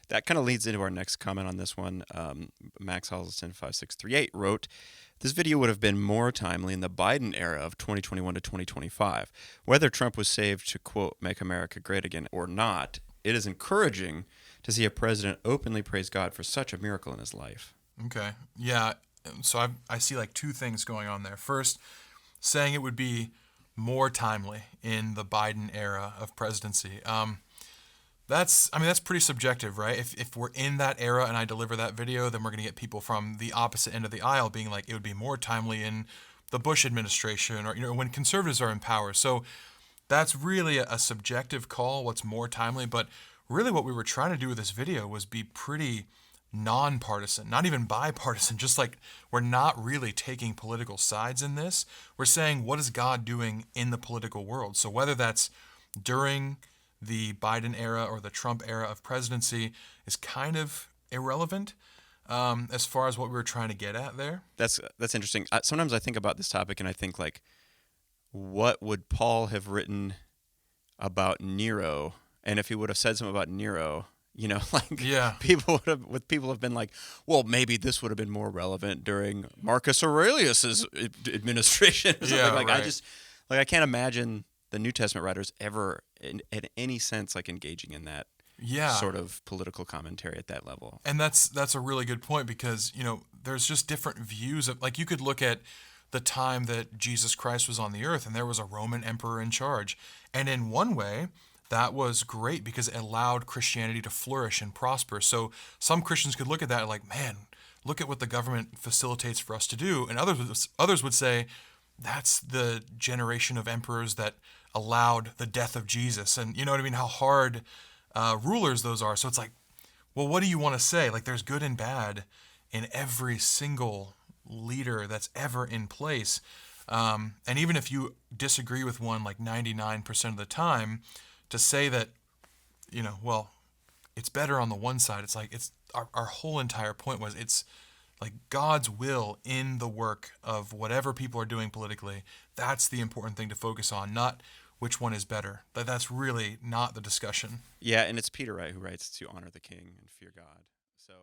That kind of leads into our next comment on this one. Max Holliston 5638 wrote, "This video would have been more timely in the Biden era of 2021 to 2025. Whether Trump was saved to, quote, make America great again or not, it is encouraging to see a president openly praise God for such a miracle in his life." Okay. Yeah. So I see like two things going on there. First, saying it would be more timely in the Biden era of presidency. That's pretty subjective, right? If we're in that era and I deliver that video, then we're going to get people from the opposite end of the aisle being like, it would be more timely in the Bush administration, or when conservatives are in power. So that's really a subjective call, what's more timely. But really what we were trying to do with this video was be pretty nonpartisan, not even bipartisan, just like we're not really taking political sides in this. We're saying, what is God doing in the political world? So whether that's during the Biden era or the Trump era of presidency is kind of irrelevant as far as what we were trying to get at there. That's interesting. Sometimes I think about this topic and I think, like, what would Paul have written about Nero? And if he would have said something about Nero, like, Yeah. people have been like, well, maybe this would have been more relevant during Marcus Aurelius's administration or something. Yeah, Like, right. I can't imagine the New Testament writers ever, in any sense, like engaging in that Yeah. sort of political commentary at that level. And that's a really good point because, there's just different views of, like, you could look at the time that Jesus Christ was on the earth and there was a Roman emperor in charge. And in one way, that was great because it allowed Christianity to flourish and prosper. So some Christians could look at that like, man, look at what the government facilitates for us to do. And others would say, that's the generation of emperors that allowed the death of Jesus. And you know what I mean? How hard rulers those are. So it's like, well, what do you want to say? Like, there's good and bad in every single leader that's ever in place. And even if you disagree with one like 99% of the time, to say that, well, it's better on the one side, it's like, it's our whole entire point was it's like God's will in the work of whatever people are doing politically. That's the important thing to focus on, not which one is better. That's really not the discussion. Yeah, and it's Peter Wright who writes to honor the king and fear God. So